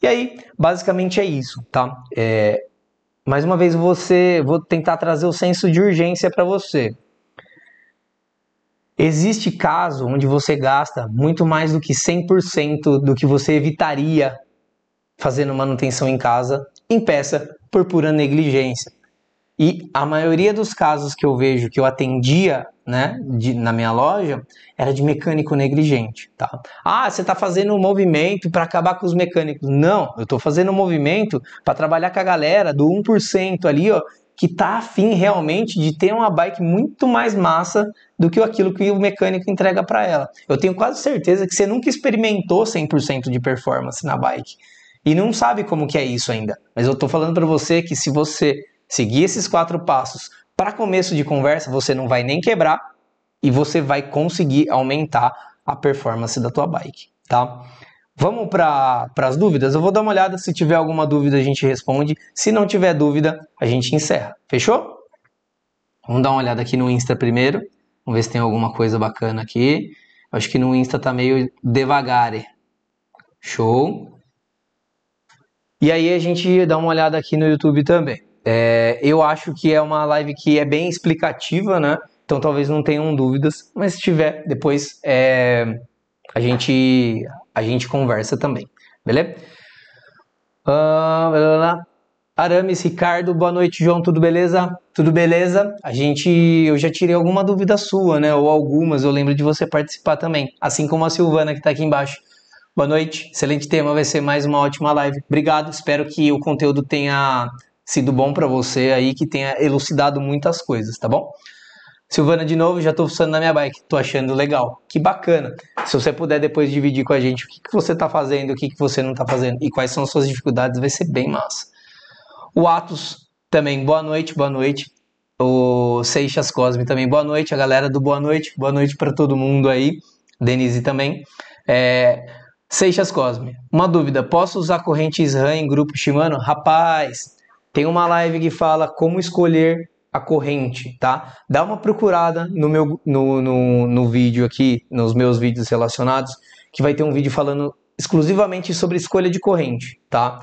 E aí, basicamente é isso, tá? Mais uma vez vou tentar trazer o senso de urgência para você. Existe caso onde você gasta muito mais do que 100% do que você evitaria fazendo manutenção em casa, em peça, por pura negligência. E a maioria dos casos que eu vejo, que eu atendia, né, na minha loja, era de mecânico negligente, tá? Ah, você está fazendo um movimento para acabar com os mecânicos. Não, eu estou fazendo um movimento para trabalhar com a galera do 1% ali, ó, que tá afim realmente de ter uma bike muito mais massa do que aquilo que o mecânico entrega para ela. Eu tenho quase certeza que você nunca experimentou 100% de performance na bike e não sabe como que é isso ainda. Mas eu tô falando para você que se você seguir esses 4 passos para começo de conversa, você não vai nem quebrar e você vai conseguir aumentar a performance da tua bike, tá? Vamos para as dúvidas? Eu vou dar uma olhada, se tiver alguma dúvida a gente responde, se não tiver dúvida a gente encerra, fechou? Vamos dar uma olhada aqui no Insta primeiro, vamos ver se tem alguma coisa bacana aqui. Acho que no Insta tá meio devagar, show. E aí a gente dá uma olhada aqui no YouTube também. Eu acho que é uma live que é bem explicativa, né? Então talvez não tenham dúvidas, mas se tiver, depois a gente conversa também, beleza? Arames, Ricardo, boa noite, João, tudo beleza? Tudo beleza? Eu já tirei alguma dúvida sua, né? Ou algumas, eu lembro de você participar também, assim como a Silvana que está aqui embaixo. Boa noite, excelente tema, vai ser mais uma ótima live. Obrigado, espero que o conteúdo tenha sido bom para você aí, que tenha elucidado muitas coisas, tá bom? Silvana, de novo, já estou funcionando na minha bike, estou achando legal, que bacana. Se você puder depois dividir com a gente o que você está fazendo, o que você não está fazendo e quais são as suas dificuldades, vai ser bem massa. O Atos também, boa noite, boa noite. O Seixas Cosme também, boa noite. A galera do boa noite para todo mundo aí. Denise também. Seixas Cosme, uma dúvida, posso usar corrente SRAM em grupo Shimano? Rapaz, tem uma live que fala como escolher a corrente, tá? Dá uma procurada no vídeo aqui, nos meus vídeos relacionados, que vai ter um vídeo falando exclusivamente sobre escolha de corrente, tá?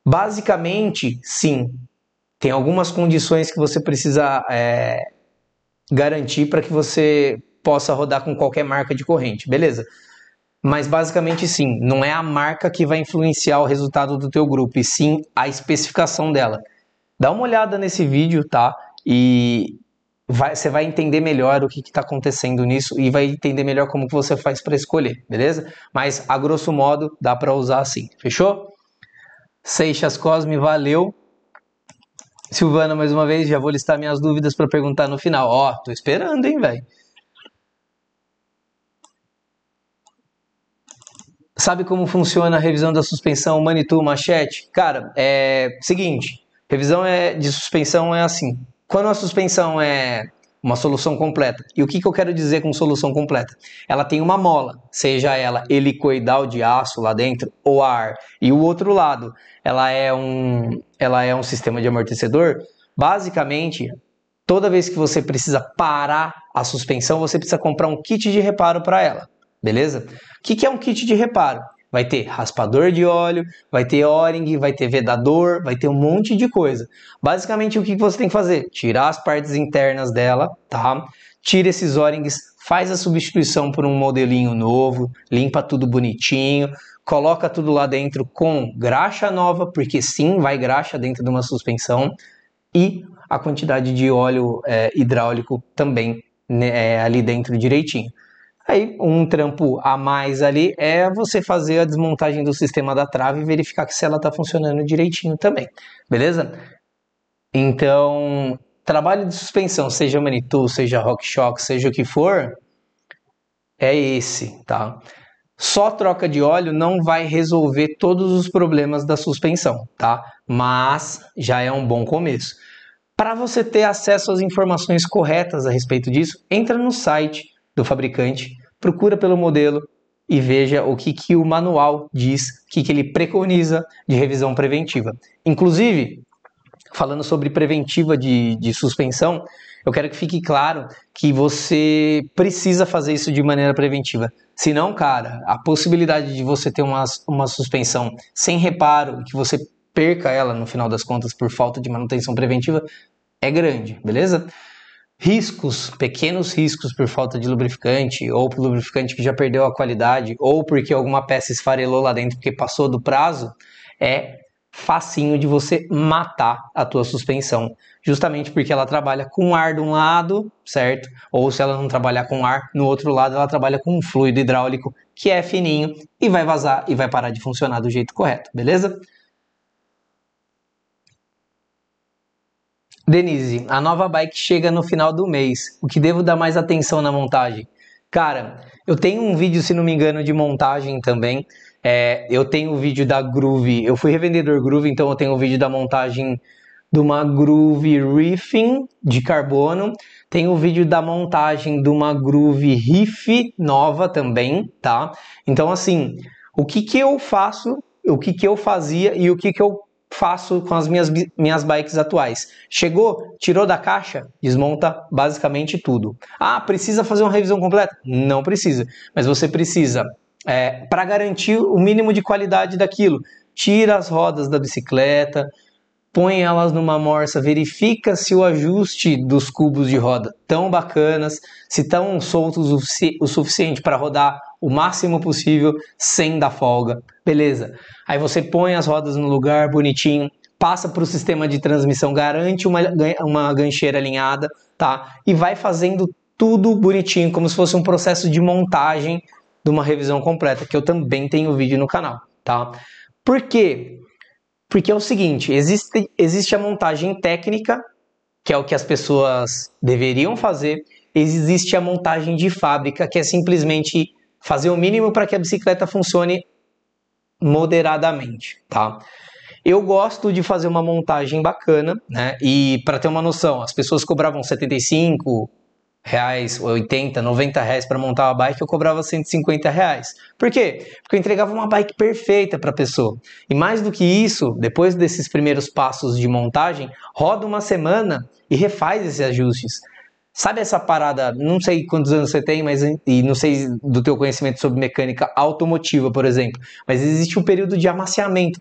Basicamente, sim, tem algumas condições que você precisa garantir para que você possa rodar com qualquer marca de corrente, beleza? Mas basicamente sim, não é a marca que vai influenciar o resultado do teu grupo, e sim a especificação dela. Dá uma olhada nesse vídeo, tá? E você vai entender melhor o que está acontecendo nisso e vai entender melhor como que você faz para escolher, beleza? Mas a grosso modo dá para usar assim, fechou? Seixas Cosme, valeu. Silvana, mais uma vez, já vou listar minhas dúvidas para perguntar no final. Ó, tô esperando, hein, velho? Sabe como funciona a revisão da suspensão Manitou Machete? Cara, seguinte, revisão de suspensão é assim. Quando a suspensão é uma solução completa, e o que eu quero dizer com solução completa? Ela tem uma mola, seja ela helicoidal de aço lá dentro ou ar, e o outro lado, ela é um sistema de amortecedor. Basicamente, toda vez que você precisa parar a suspensão, você precisa comprar um kit de reparo para ela. Beleza? O que é um kit de reparo? Vai ter raspador de óleo, vai ter O-ring, vai ter vedador, vai ter um monte de coisa. Basicamente, o que você tem que fazer? Tirar as partes internas dela, tá? Tira esses O-rings, faz a substituição por um modelinho novo, limpa tudo bonitinho, coloca tudo lá dentro com graxa nova, porque sim, vai graxa dentro de uma suspensão, e a quantidade de óleo hidráulico também, né, ali dentro direitinho. Aí, um trampo a mais ali é você fazer a desmontagem do sistema da trave e verificar que se ela está funcionando direitinho também, beleza? Então, trabalho de suspensão, seja Manitou, seja RockShox, seja o que for, é esse, tá? Só troca de óleo não vai resolver todos os problemas da suspensão, tá? Mas já é um bom começo. Para você ter acesso às informações corretas a respeito disso, entra no site do fabricante, procura pelo modelo, e veja o que o manual diz, o que ele preconiza de revisão preventiva. Inclusive, falando sobre preventiva de suspensão, eu quero que fique claro que você precisa fazer isso de maneira preventiva. Senão, cara, a possibilidade de você ter uma suspensão sem reparo, que você perca ela no final das contas por falta de manutenção preventiva, é grande, beleza? Riscos, pequenos riscos por falta de lubrificante, ou por lubrificante que já perdeu a qualidade, ou porque alguma peça esfarelou lá dentro porque passou do prazo, é facinho de você matar a tua suspensão, justamente porque ela trabalha com ar de um lado, certo? Ou se ela não trabalhar com ar, no outro lado ela trabalha com um fluido hidráulico que é fininho e vai vazar e vai parar de funcionar do jeito correto, beleza? Denise, a nova bike chega no final do mês. O que devo dar mais atenção na montagem? Cara, eu tenho um vídeo, se não me engano, de montagem também. Eu tenho o vídeo da Groove. Eu fui revendedor Groove, então eu tenho o vídeo da montagem de uma Groove Riffing de carbono. Tenho o vídeo da montagem de uma Groove Riff nova também, tá? Então, assim, o que eu faço, o que eu fazia e o que eu faço com as minhas bikes atuais. Chegou, tirou da caixa, desmonta basicamente tudo. Ah, precisa fazer uma revisão completa? Não precisa, mas você precisa, para garantir o mínimo de qualidade daquilo, tira as rodas da bicicleta, põe elas numa morsa, verifica se o ajuste dos cubos de roda estão bacanas, se estão soltos o suficiente para rodar o máximo possível sem dar folga. Beleza. Aí você põe as rodas no lugar bonitinho, passa para o sistema de transmissão, garante uma gancheira alinhada, tá? E vai fazendo tudo bonitinho, como se fosse um processo de montagem de uma revisão completa, que eu também tenho vídeo no canal, tá? Por quê? Porque é o seguinte, existe a montagem técnica, que é o que as pessoas deveriam fazer, existe a montagem de fábrica, que é simplesmente fazer o mínimo para que a bicicleta funcione moderadamente, tá? Eu gosto de fazer uma montagem bacana, né? E para ter uma noção, as pessoas cobravam R$75, 80, R$90 para montar uma bike, eu cobrava R$150. Por quê? Porque eu entregava uma bike perfeita para a pessoa. E mais do que isso, depois desses primeiros passos de montagem, roda uma semana e refaz esses ajustes. Sabe essa parada, não sei quantos anos você tem, mas e não sei do teu conhecimento sobre mecânica automotiva, por exemplo, mas existe um período de amaciamento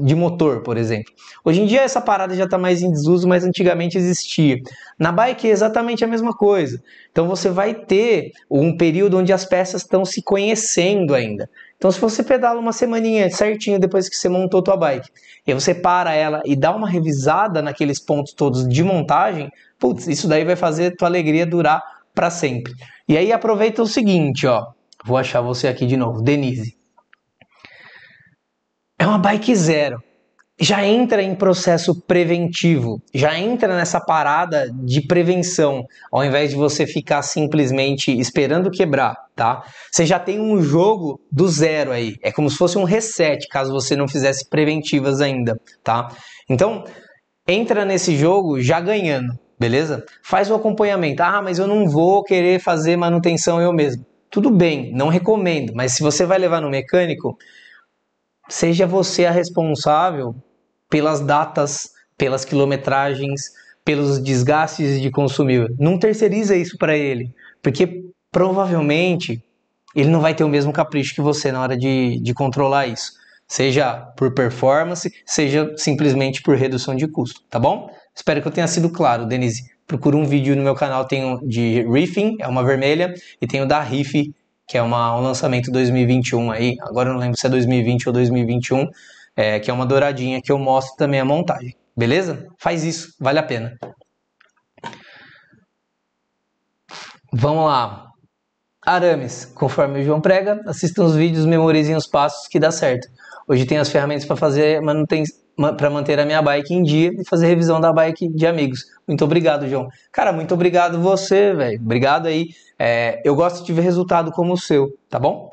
de motor, por exemplo. Hoje em dia essa parada já está mais em desuso, mas antigamente existia. Na bike é exatamente a mesma coisa. Então você vai ter um período onde as peças estão se conhecendo ainda. Então se você pedala uma semaninha certinho depois que você montou tua bike, e você para ela e dá uma revisada naqueles pontos todos de montagem, putz, isso daí vai fazer tua alegria durar para sempre. E aí aproveita o seguinte, ó. Vou achar você aqui de novo, Denise. É uma bike zero. Já entra em processo preventivo, já entra nessa parada de prevenção, ao invés de você ficar simplesmente esperando quebrar, tá? Você já tem um jogo do zero aí, é como se fosse um reset, caso você não fizesse preventivas ainda, tá? Então, entra nesse jogo já ganhando, beleza? Faz o acompanhamento. Ah, mas eu não vou querer fazer manutenção eu mesmo. Tudo bem, não recomendo, mas se você vai levar no mecânico, seja você a responsável pelas datas, pelas quilometragens, pelos desgastes de consumível. Não terceiriza isso para ele, porque provavelmente ele não vai ter o mesmo capricho que você na hora de controlar isso. Seja por performance, seja simplesmente por redução de custo, tá bom? Espero que eu tenha sido claro, Denise. Procura um vídeo no meu canal, tem de Riffing, é uma vermelha, e tem o da Riff, que é um lançamento 2021 aí, agora eu não lembro se é 2020 ou 2021, que é uma douradinha que eu mostro também a montagem, beleza? Faz isso, vale a pena. Vamos lá. Arames, conforme o João prega, assistam os vídeos, memorizem os passos que dá certo. Hoje tem as ferramentas para fazer para manter a minha bike em dia e fazer revisão da bike de amigos. Muito obrigado, João. Cara, muito obrigado você, velho. Obrigado aí. Eu gosto de ver resultado como o seu, tá bom?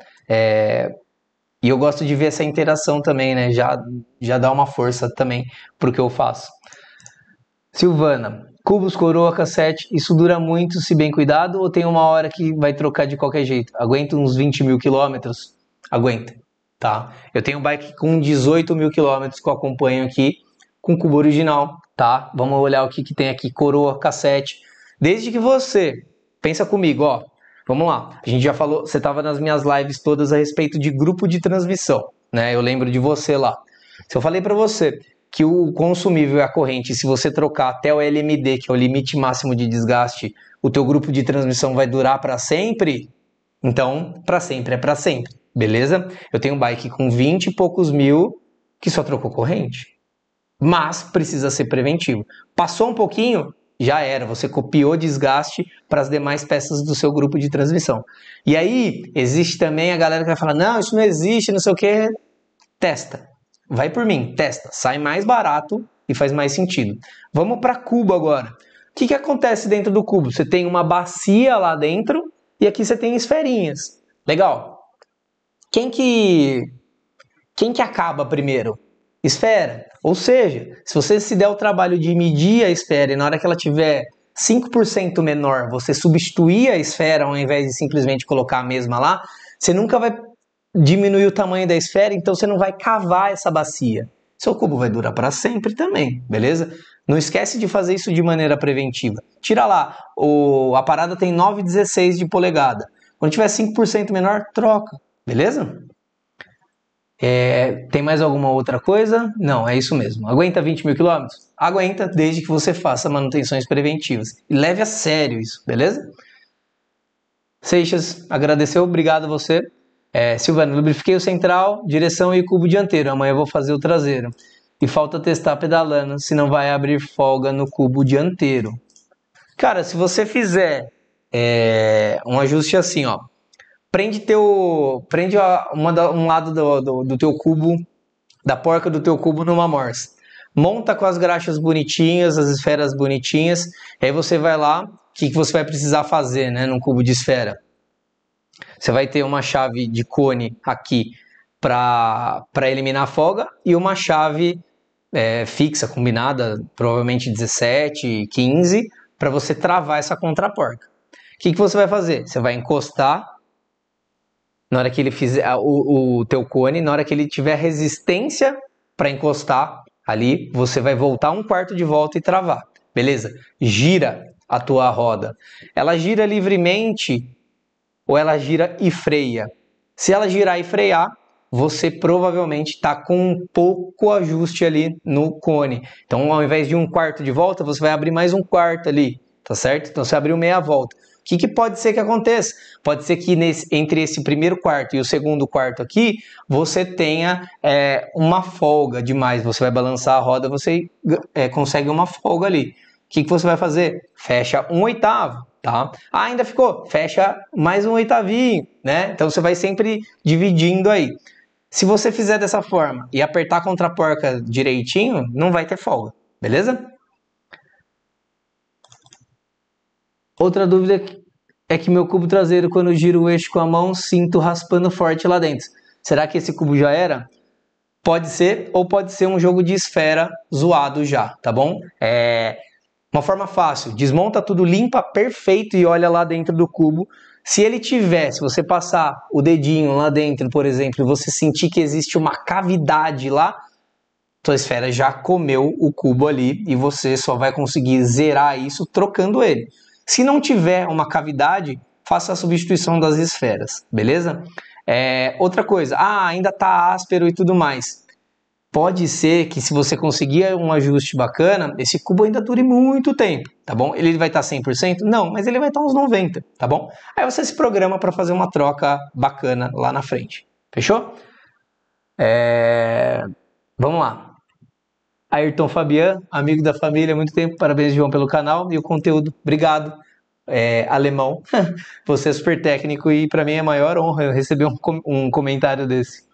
E eu gosto de ver essa interação também, né? Já dá uma força também pro que eu faço. Silvana, Cubos, coroa, cassete, isso dura muito se bem cuidado ou tem uma hora que vai trocar de qualquer jeito? Aguenta uns 20 mil quilômetros? Aguenta, tá? Eu tenho um bike com 18 mil quilômetros que eu acompanho aqui com cubo original, tá? Vamos olhar o que tem aqui, coroa, cassete. Desde que você, pensa comigo, ó, vamos lá. A gente já falou, você estava nas minhas lives todas a respeito de grupo de transmissão, né? Eu lembro de você lá. Se eu falei para você que o consumível é a corrente, se você trocar até o LMD, que é o limite máximo de desgaste, o teu grupo de transmissão vai durar para sempre, então, para sempre é para sempre, beleza? Eu tenho um bike com 20 e poucos mil que só trocou corrente, mas precisa ser preventivo. Passou um pouquinho, já era, você copiou desgaste para as demais peças do seu grupo de transmissão. E aí, existe também a galera que vai falar, não, isso não existe, não sei o que, testa. Vai por mim, testa. Sai mais barato e faz mais sentido. Vamos para cubo agora. O que acontece dentro do cubo? Você tem uma bacia lá dentro e aqui você tem esferinhas. Legal. Quem que acaba primeiro? Esfera. Ou seja, se você se der o trabalho de medir a esfera e na hora que ela tiver 5% menor, você substituir a esfera ao invés de simplesmente colocar a mesma lá, você nunca vai diminuir o tamanho da esfera, então você não vai cavar essa bacia. Seu cubo vai durar para sempre também, beleza? Não esquece de fazer isso de maneira preventiva. Tira lá, a parada tem 9,16 de polegada. Quando tiver 5% menor, troca, beleza? Tem mais alguma outra coisa? Não, é isso mesmo. Aguenta 20 mil quilômetros? Aguenta, desde que você faça manutenções preventivas. E leve a sério isso, beleza? Seixas, agradeceu, obrigado a você. Silvano, lubrifiquei o central, direção e cubo dianteiro. Amanhã eu vou fazer o traseiro. E falta testar pedalando, senão vai abrir folga no cubo dianteiro. Cara, se você fizer um ajuste assim, ó. Prende um lado do teu cubo, da porca do teu cubo numa morsa. Monta com as graxas bonitinhas, as esferas bonitinhas. Aí você vai lá, o que você vai precisar fazer, né, num cubo de esfera? Você vai ter uma chave de cone aqui para eliminar a folga e uma chave fixa, combinada, provavelmente 17, 15, para você travar essa contraporca. O que você vai fazer? Você vai encostar na hora que ele fizer o teu cone, na hora que ele tiver resistência para encostar ali, você vai voltar um quarto de volta e travar. Beleza? Gira a tua roda. Ela gira livremente ou ela gira e freia? Se ela girar e frear, você provavelmente está com um pouco ajuste ali no cone. Então, ao invés de um quarto de volta, você vai abrir mais um quarto ali, tá certo? Então, você abriu meia volta. O que pode ser que aconteça? Pode ser que entre esse primeiro quarto e o segundo quarto aqui, você tenha uma folga demais. Você vai balançar a roda, você consegue uma folga ali. O que você vai fazer? Fecha um oitavo, tá? Ainda ficou? Fecha mais um oitavinho, né? Então você vai sempre dividindo aí. Se você fizer dessa forma e apertar a contraporca direitinho, não vai ter folga, beleza? Outra dúvida é que meu cubo traseiro, quando eu giro o eixo com a mão, sinto raspando forte lá dentro. Será que esse cubo já era? Pode ser, ou pode ser um jogo de esfera zoado já, tá bom? Uma forma fácil, desmonta tudo, limpa perfeito e olha lá dentro do cubo. Se você passar o dedinho lá dentro, por exemplo, e você sentir que existe uma cavidade lá, tua esfera já comeu o cubo ali e você só vai conseguir zerar isso trocando ele. Se não tiver uma cavidade, faça a substituição das esferas, beleza? Outra coisa, ainda tá áspero e tudo mais. Pode ser que se você conseguir um ajuste bacana, esse cubo ainda dure muito tempo, tá bom? Ele vai estar 100%? Não, mas ele vai estar uns 90%, tá bom? Aí você se programa para fazer uma troca bacana lá na frente, fechou? Vamos lá. Ayrton Fabian, amigo da família há muito tempo, parabéns, João, pelo canal e o conteúdo, obrigado. Alemão, você é super técnico e para mim é a maior honra eu receber um comentário desse.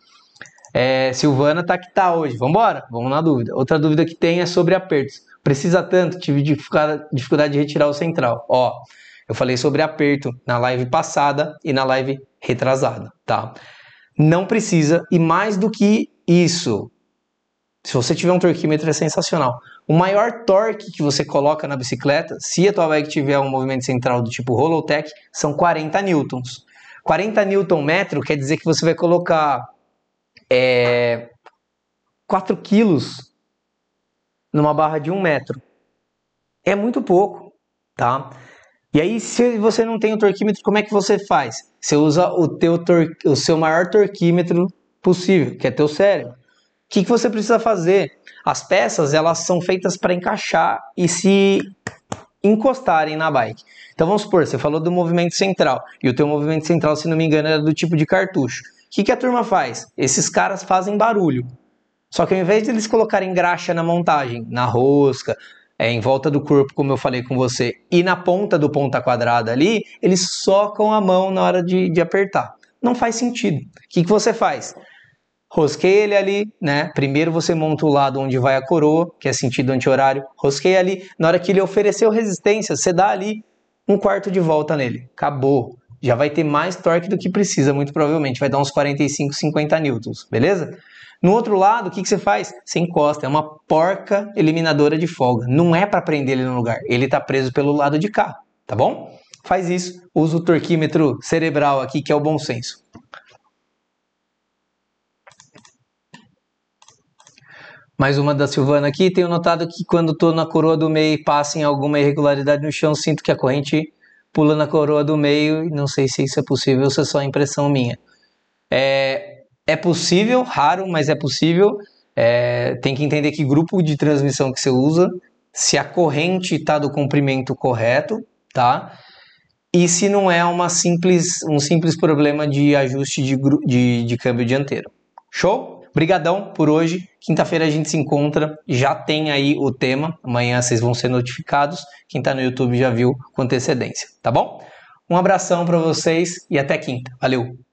Silvana tá que tá hoje, vambora? Vamos na dúvida. Outra dúvida que tem é sobre apertos. Precisa tanto? Tive dificuldade de retirar o central. Eu falei sobre aperto na live passada e na live retrasada, tá? Não precisa, e mais do que isso, se você tiver um torquímetro é sensacional. O maior torque que você coloca na bicicleta, se a tua bike tiver um movimento central do tipo Hollowtech, são 40 newtons. 40 Nm quer dizer que você vai colocar 4 quilos numa barra de 1 metro. É muito pouco, tá? E aí, se você não tem o torquímetro, como é que você faz? Você usa o seu maior torquímetro possível, que é teu cérebro. O que você precisa fazer? As peças, elas são feitas para encaixar e se encostarem na bike. Então vamos supor, você falou do movimento central, e o teu movimento central, se não me engano, era do tipo de cartucho. O que a turma faz? Esses caras fazem barulho. Só que ao invés de eles colocarem graxa na montagem, na rosca, em volta do corpo, como eu falei com você, e na ponta do ponta quadrada ali, eles socam a mão na hora de apertar. Não faz sentido. O que você faz? Rosqueia ele ali, né? Primeiro você monta o lado onde vai a coroa, que é sentido anti-horário. Rosqueia ali. Na hora que ele ofereceu resistência, você dá ali 1/4 de volta nele. Acabou. Já vai ter mais torque do que precisa, muito provavelmente. Vai dar uns 45, 50 newtons, beleza? No outro lado, o que você faz? Você encosta. É uma porca eliminadora de folga. Não é para prender ele no lugar. Ele está preso pelo lado de cá, tá bom? Faz isso. Usa o torquímetro cerebral aqui, que é o bom senso. Mais uma da Silvana aqui. Tenho notado que quando estou na coroa do meio e passa em alguma irregularidade no chão, sinto que a corrente pula na coroa do meio e não sei se isso é possível ou se é só impressão minha. É possível, raro, mas é possível. Tem que entender que grupo de transmissão que você usa, se a corrente está do comprimento correto, tá? E se não é um simples problema de ajuste de câmbio dianteiro. Show? Brigadão por hoje. Quinta-feira a gente se encontra. Já tem aí o tema. Amanhã vocês vão ser notificados. Quem está no YouTube já viu com antecedência, tá bom? Um abração para vocês e até quinta. Valeu!